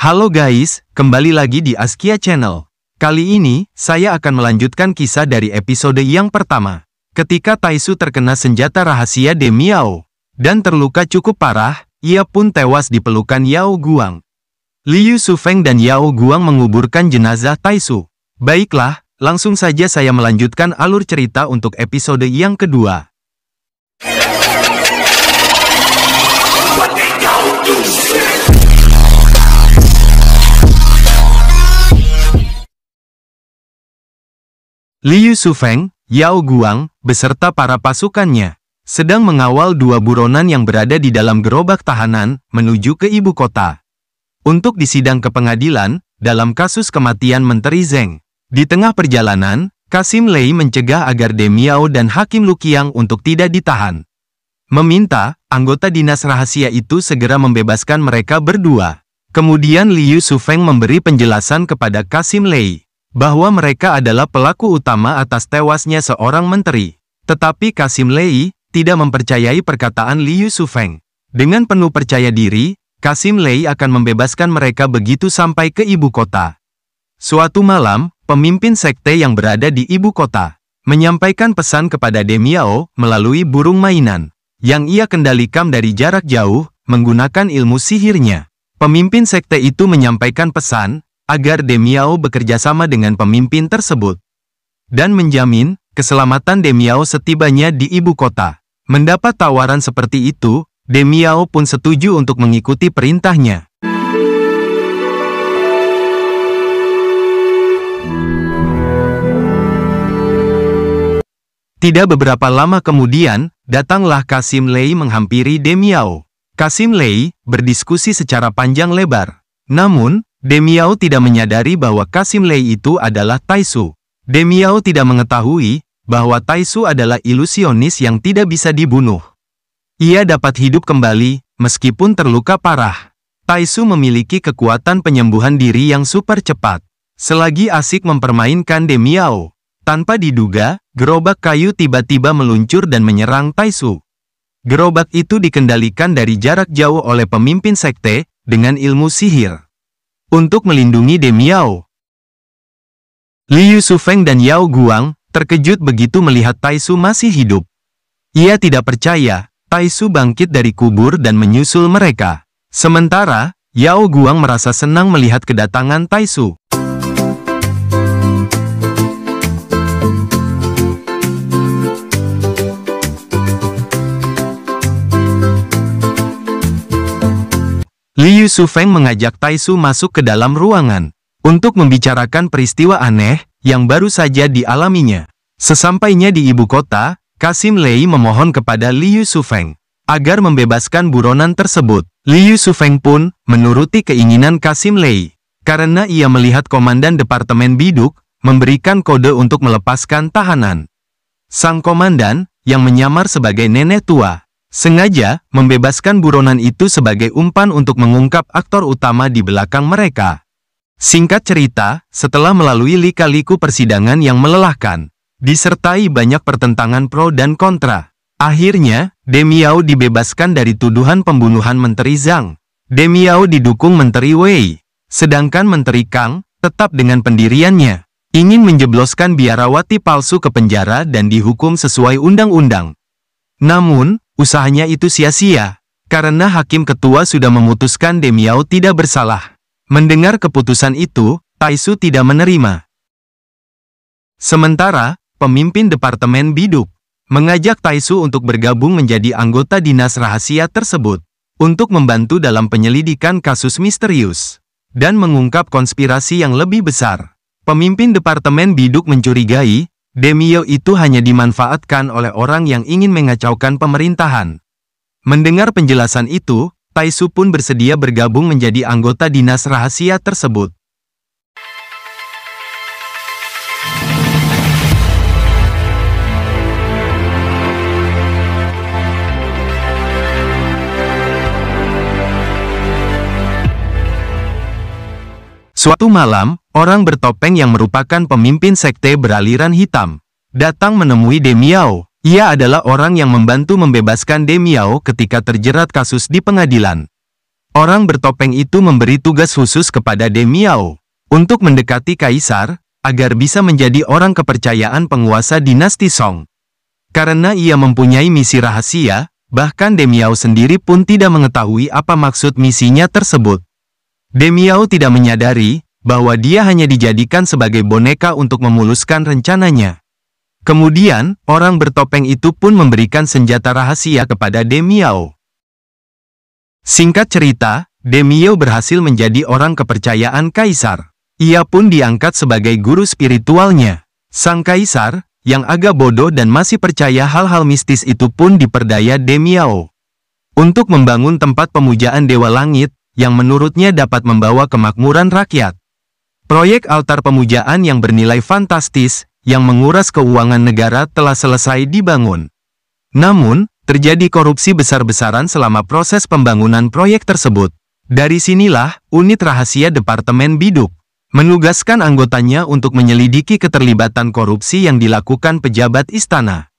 Halo guys, kembali lagi di Askia Channel. Kali ini, saya akan melanjutkan kisah dari episode yang pertama. Ketika Taisu terkena senjata rahasia Demiao, dan terluka cukup parah, ia pun tewas di pelukan Yao Guang. Liu Shufeng dan Yao Guang menguburkan jenazah Taisu. Baiklah, langsung saja saya melanjutkan alur cerita untuk episode yang kedua. Liu Shufeng, Yao Guang, beserta para pasukannya, sedang mengawal dua buronan yang berada di dalam gerobak tahanan, menuju ke ibu kota. Untuk disidang ke pengadilan, dalam kasus kematian Menteri Zheng. Di tengah perjalanan, Kasim Lei mencegah agar Demiao dan Hakim Luqiang untuk tidak ditahan. Meminta, anggota dinas rahasia itu segera membebaskan mereka berdua. Kemudian Liu Shufeng memberi penjelasan kepada Kasim Lei bahwa mereka adalah pelaku utama atas tewasnya seorang menteri. Tetapi Kasim Lei tidak mempercayai perkataan Liu Shufeng. Dengan penuh percaya diri, Kasim Lei akan membebaskan mereka begitu sampai ke ibu kota. Suatu malam, pemimpin sekte yang berada di ibu kota menyampaikan pesan kepada Demiao melalui burung mainan yang ia kendalikan dari jarak jauh menggunakan ilmu sihirnya. Pemimpin sekte itu menyampaikan pesan agar Demiao bekerja sama dengan pemimpin tersebut dan menjamin keselamatan Demiao setibanya di ibu kota. Mendapat tawaran seperti itu, Demiao pun setuju untuk mengikuti perintahnya. Tidak beberapa lama kemudian, datanglah Kasim Lei menghampiri Demiao. Kasim Lei berdiskusi secara panjang lebar. Namun, Demiao tidak menyadari bahwa Kasim Lei itu adalah Taisu. Demiao tidak mengetahui bahwa Taisu adalah ilusionis yang tidak bisa dibunuh. Ia dapat hidup kembali, meskipun terluka parah. Taisu memiliki kekuatan penyembuhan diri yang super cepat. Selagi asik mempermainkan Demiao, tanpa diduga, gerobak kayu tiba-tiba meluncur dan menyerang Taisu. Gerobak itu dikendalikan dari jarak jauh oleh pemimpin sekte dengan ilmu sihir untuk melindungi Demiao. Liu Shufeng dan Yao Guang terkejut begitu melihat Taisu masih hidup. Ia tidak percaya Taisu bangkit dari kubur dan menyusul mereka. Sementara, Yao Guang merasa senang melihat kedatangan Taisu. Liu Shufeng mengajak Taisu masuk ke dalam ruangan untuk membicarakan peristiwa aneh yang baru saja dialaminya. Sesampainya di ibu kota, Kasim Lei memohon kepada Liu Shufeng agar membebaskan buronan tersebut. Liu Shufeng pun menuruti keinginan Kasim Lei karena ia melihat komandan Departemen Biduk memberikan kode untuk melepaskan tahanan. Sang komandan, yang menyamar sebagai nenek tua, sengaja membebaskan buronan itu sebagai umpan untuk mengungkap aktor utama di belakang mereka. Singkat cerita, setelah melalui lika-liku persidangan yang melelahkan, disertai banyak pertentangan pro dan kontra, akhirnya, Demiao dibebaskan dari tuduhan pembunuhan Menteri Zhang. Demiao didukung Menteri Wei, sedangkan Menteri Kang tetap dengan pendiriannya, ingin menjebloskan biarawati palsu ke penjara dan dihukum sesuai undang-undang. Namun, usahanya itu sia-sia, karena hakim ketua sudah memutuskan Demiao tidak bersalah. Mendengar keputusan itu, Taisu tidak menerima. Sementara, pemimpin Departemen Biduk mengajak Taisu untuk bergabung menjadi anggota dinas rahasia tersebut, untuk membantu dalam penyelidikan kasus misterius, dan mengungkap konspirasi yang lebih besar. Pemimpin Departemen Biduk mencurigai Demiao itu hanya dimanfaatkan oleh orang yang ingin mengacaukan pemerintahan. Mendengar penjelasan itu, Taisu pun bersedia bergabung menjadi anggota dinas rahasia tersebut. Suatu malam, orang bertopeng yang merupakan pemimpin sekte beraliran hitam datang menemui Demiao. Ia adalah orang yang membantu membebaskan Demiao ketika terjerat kasus di pengadilan. Orang bertopeng itu memberi tugas khusus kepada Demiao untuk mendekati kaisar, agar bisa menjadi orang kepercayaan penguasa dinasti Song. Karena ia mempunyai misi rahasia, bahkan Demiao sendiri pun tidak mengetahui apa maksud misinya tersebut. Demiao tidak menyadari bahwa dia hanya dijadikan sebagai boneka untuk memuluskan rencananya. Kemudian, orang bertopeng itu pun memberikan senjata rahasia kepada Demiao. Singkat cerita, Demiao berhasil menjadi orang kepercayaan kaisar. Ia pun diangkat sebagai guru spiritualnya. Sang kaisar, yang agak bodoh dan masih percaya hal-hal mistis itu pun diperdaya Demiao untuk membangun tempat pemujaan Dewa Langit, yang menurutnya dapat membawa kemakmuran rakyat. Proyek altar pemujaan yang bernilai fantastis, yang menguras keuangan negara telah selesai dibangun. Namun, terjadi korupsi besar-besaran selama proses pembangunan proyek tersebut. Dari sinilah, unit rahasia Departemen Biduk menugaskan anggotanya untuk menyelidiki keterlibatan korupsi yang dilakukan pejabat istana.